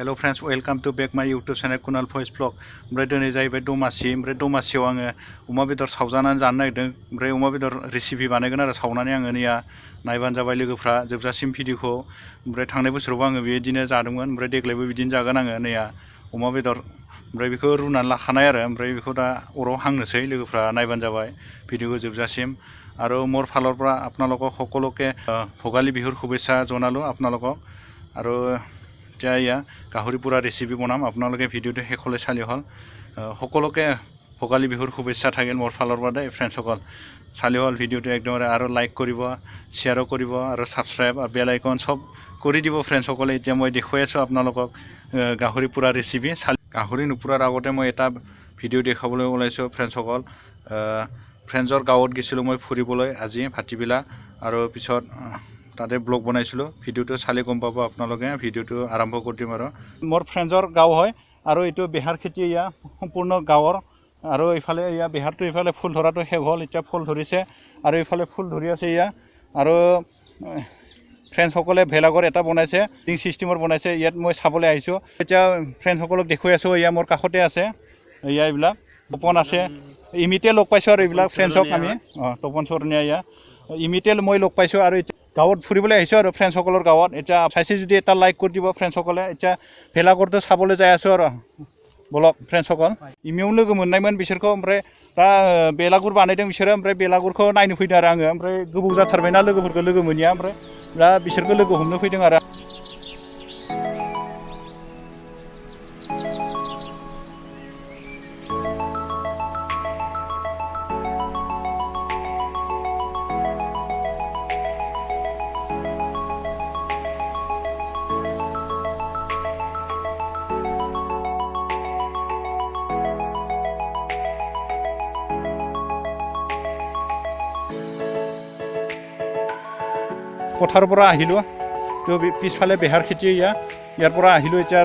Hello friends, welcome to back my YouTube channel Kunal Voice Vlog. Oमफ्राय दिनै जाहैबाय दमासि ओमफ्राय दमासियाव आङो अमा बेदर सावजानानै जानो नागिरदों ओमफ्राय अमा बेदर रेसिपि बानायगोन आरो सावनानै आङो नैया नायबानो जाबाय लोगोफ्रा जोबजासिम भिडिअखौ ओमफ्राय थांनाय बोसोरावबो आङो बेबायदिनो जादोंमोन ओमफ्राय देग्लायबो बिदिनो जागोन आङो नैया अमा बेदर ओमफ्राय बेखौ रुनानै लाखानाय आरो ओमफ्राय बेखौ दा अराव हांनोसै लोगोफ्रा नायबानो जाबाय भिडिअखौ जोबजासिम আৰু মোৰ ফালৰ পৰা আপোনালোকক সকলোকে ভোগালী বিহুৰ শুভেচ্ছা জনালো আপোনালোকক আৰু এতিয়া গাহৰি পুৰা ৰেচিপি বনাম আপোনালোকে ভিডিঅ'টো শেষলৈ চালি হ'ল সকলোকে ভোগালী বিহুৰ শুভেচ্ছা থাকিল মোৰ ফালৰ পৰা দেই ফ্ৰেণ্ডসকল চালি হ'ল ভিডিঅ'টো একদমৰে আৰু লাইক কৰিব শ্বেয়াৰো কৰিব আৰু সাবস্ক্ৰাইব আৰু বেল আইকন সব কৰি দিব ফ্ৰেণ্ডসকলে এতিয়া মই দেখুৱাই আছোঁ আপোনালোকক গাহৰি পুৰা ৰেচিপি গাহৰি নুপুৰাৰ আগতে মই এটা ভিডিঅ' দেখাবলৈ ওলাইছোঁ ফ্ৰেণ্ডসকল ফ্ৰেণ্ডৰ গাঁৱত গৈছিলোঁ মই ফুৰিবলৈ আজি ভাটিবেলা আৰু পিছত তাতে ব্লগ বনাইছিলোঁ ভিডিঅ'টো চালে গম পাব আপোনালোকে ভিডিঅ'টো আৰম্ভ কৰি দিম আৰু মোৰ ফ্ৰেণ্ডৰ গাঁও হয় আৰু এইটো বিহাৰ খেতি ইয়া সম্পূৰ্ণ গাঁৱৰ আৰু এইফালে ইয়া বিহাৰটো এইফালে ফুল ধৰাটো শেষ হ'ল এতিয়া ফুল ধৰিছে আৰু এইফালে ফুল ধৰি আছে ইয়া আৰু ফ্ৰেণ্ডসকলে ভেলাঘৰ এটা বনাইছে টিং চিষ্টেমৰ বনাইছে ইয়াত মই চাবলৈ আহিছোঁ এতিয়া ফ্ৰেণ্ডসকলক দেখুৱাই আছোঁ ইয়া মোৰ কাষতে আছে ইয়া এইবিলাক তপন আছে ইমিতে লগ পাইছোঁ আৰু এইবিলাক ফ্ৰেণ্ডছক আমি তপন চৰণীয়া ইয়া ইমিতে মই লগ পাইছোঁ আৰু গাঁৱত ফুৰিবলৈ আহিছোঁ আৰু ফ্ৰেণ্ডসকলৰ গাঁৱত এতিয়া চাইছে যদি এটা লাইক কৰি দিব ফ্ৰেণ্ডসকলে এতিয়া ভেলাঘৰটো চাবলৈ যাই আছোঁ আৰু বলক ফ্ৰেণ্ডসকল ইমিयाव लोगो मोननायमोन बिसोरखौ ओमफ्राय दा बेलागुर बानायदों बिसोरो ओमफ्राय बेलागुरखौ नायनो फैदों आरो आङो ओमफ्राय गोबाव जाथारबायना लोगोफोरखौ लोगो मोनिया ओमफ्राय दा बिसोरखौ लोगो हमनो फैदों आरो পথাৰৰ পৰা আহিলোঁ তো পিছফালে বেহাৰ খেতি ইয়াৰ পৰা আহিলোঁ এতিয়া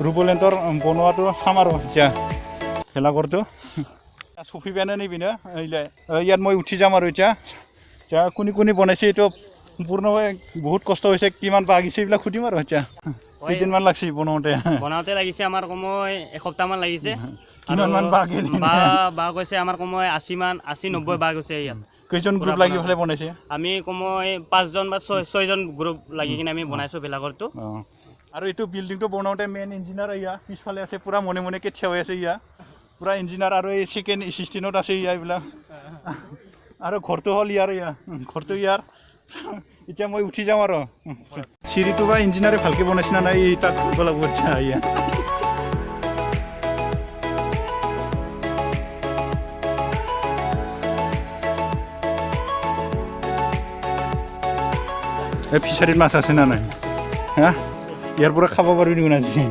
ৰুবলেণ্ডৰ বনোৱাটো চাম আৰু এতিয়া ভেলাঘৰটো চফিবানে নিবিনে ইয়াত মই উঠি যাম আৰু এতিয়া কোনে কোনে বনাইছে এইটো সম্পূৰ্ণভাৱে বহুত কষ্ট হৈছে কিমান বাগিছে এইবিলাক সুধিম আৰু এতিয়া কেইদিনমান লাগছে বনাওঁতে লাগিছে আমাৰ সময় এসপ্তাহমান লাগিছে কিমানমান বাঘ গৈছে আমাৰ সময় 80-90 বাঘ হৈছে ইয়াত কেইজন গ্ৰুপ লাগি ফেলে বনাইছে আমি কমই 5জন বা 6জন গ্ৰুপ লাগি কিনে আমি বনাইছো ভেলাঘৰটো আৰু এইটো বিল্ডিংটো বনাওঁতে মেইন ইঞ্জিনিয়াৰ ইয়া পিছফালে আছে পুৰা মনে মনে কেতিয়া হৈ আছে ইয়া পুৰা ইঞ্জিনিয়াৰ আৰু এই সেকেন্ড এসিস্টেন্টত আছে ইয়া এইবিলাক আৰু ঘৰটো হ'ল ইয়াৰ ঘৰটো ইয়াৰ এতিয়া মই উঠি যাম আৰু চিৰিটো বা ইঞ্জিনিয়াৰে ভালকে বনাইছে না নাই তাত কৰিব লাগিব এতিয়া ইয়া ফিচাৰীত মাছ আছে না নাই হা ইয়াৰ পৰা খাব পাৰিবি নেকি আজি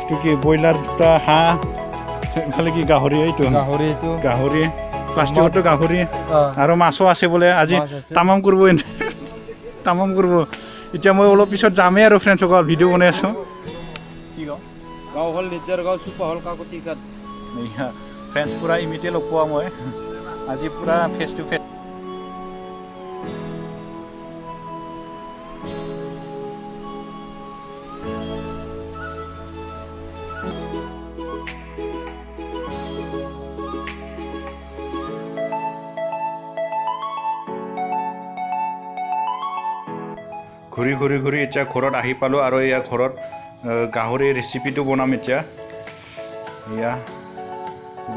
এইটো কি ব্ৰইলাৰ দুটা হাঁহ এইফালে কি গাহৰি গাহৰি প্লাষ্টিকতো গাহৰি আৰু মাছো আছে বোলে আজি তামাম কৰিব এতিয়া মই অলপ পিছত যামেই আৰু ফ্ৰেণ্ডসকল ভিডিঅ' বনাই আছোঁ কি গাঁও হ'ল নিজৰ গাঁও চুপা হ'ল কাকতি ঘাট ফ্ৰেণ্ডছ পূৰা ইমিতে লগ পোৱা মই আজি পূৰা ফেচ টু ফেচ ঘূৰি এতিয়া ঘৰত আহি পালোঁ আৰু এয়া ঘৰত গাহৰি ৰেচিপিটো বনাম এতিয়া এয়া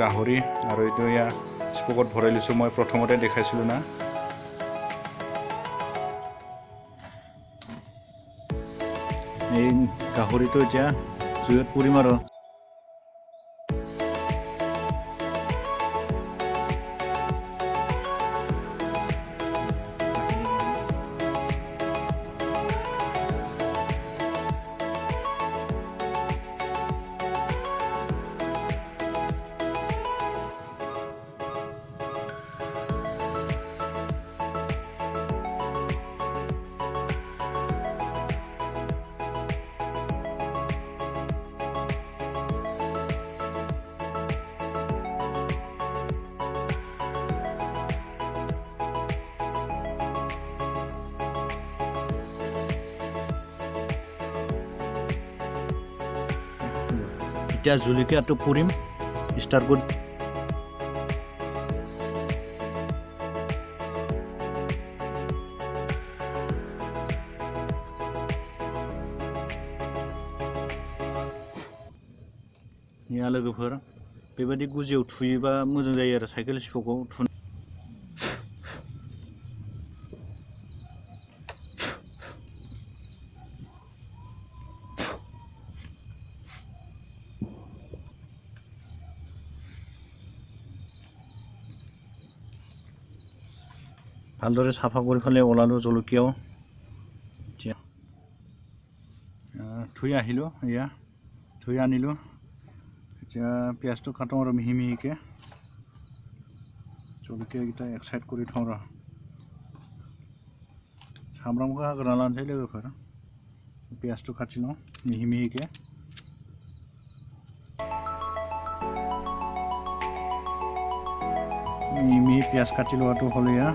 গাহৰি আৰু এইটো এয়া স্পকত ভৰাই লৈছোঁ মই প্ৰথমতে দেখাইছিলোঁ না এই গাহৰিটো এতিয়া জুইত পুৰিম আৰু এতিয়া জলকীয়াটো পুৰিম ষ্টাৰ্ট কৰি या लोगोफोर बेबायदि गुजियाव थुयोबा मोजां जायो आरो साइकेल स्पकआव थुनो ভালদৰে চাফা কৰি ফেলে ওলালো জলকীয়াও ধুই আহিলোঁ এয়া ধুই আনিলোঁ এতিয়া পিঁয়াজটো কাটো আৰু মিহি মিহিকৈ জলকীয়াকেইটা এক সাইড কৰি থওঁ र सामब्रामखौ हाग्रोना लानोसै लोगोफोर पियाजखौ काटि लওঁ मिहि मिहिকৈ मिहि मिहि पियाज काटि लोৱাটো হ'ল এয়া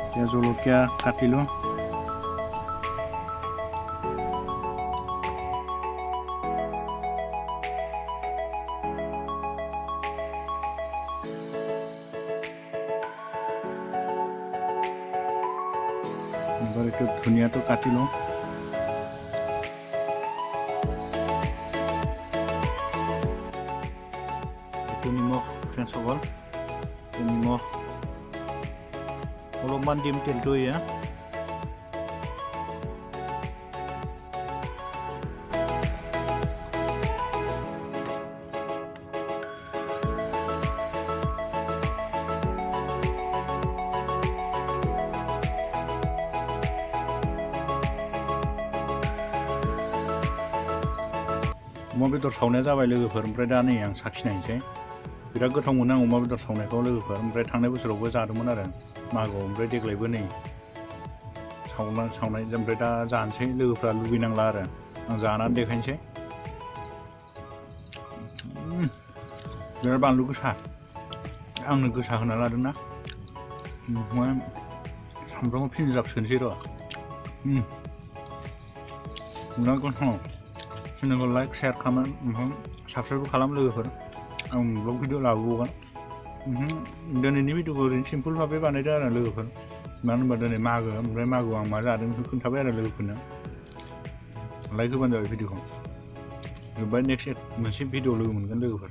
এতিয়া জলকীয়া কাটিলোঁ এবাৰ একটু ধনিয়াটো কাটি লওঁ একটু নিমখ ফ্ৰেণ্ডসকল নিমখ অলপমান দিম তেলটো এয়া अमा बेदर सावनाया जाबाय लोगोफोर ओमफ्राय दा नै आं साखिनायनोसै बिराद गोथाव मोनो आं अमा बेदर सावनायखौ लोगोफोर ओमफ्राय थांनाय बोसोरावबो जादोंमोन आरो मागोआव ओमफ्राय देग्लायबो नै सावनाय ओमफ्राय दा जानोसै लोगोफ्रा लुबैनांला आरो आं जानानै देखायनोसै बिराद बानलु गोसा आंनो गोसा होना लादोंना सामब्रामखौ फिनजाब सोनोसै र' बिराद गोथाव चेनेलखौ लाइक शेयार खालाम ओमफ्राय साबस्क्राइब खालाम लोगोफोर आं ब्लग भिडिअ लाबोबावगोन दिनैनि भिडिअखौ ओरैनो सिम्पोल भाबै बानायदों आरो लोगोफोर मानो होनबा दिनै मागो ओमफ्राय मागोआव आं मा जादों बेखौ खोन्थाबाय आरो लोगोफोरनो लाइक होबानो जाबाय भिडिअखौ जोब्बाय नेक्स्ट मोनसे भिडिअ लोगो मोनगोन लोगोफोर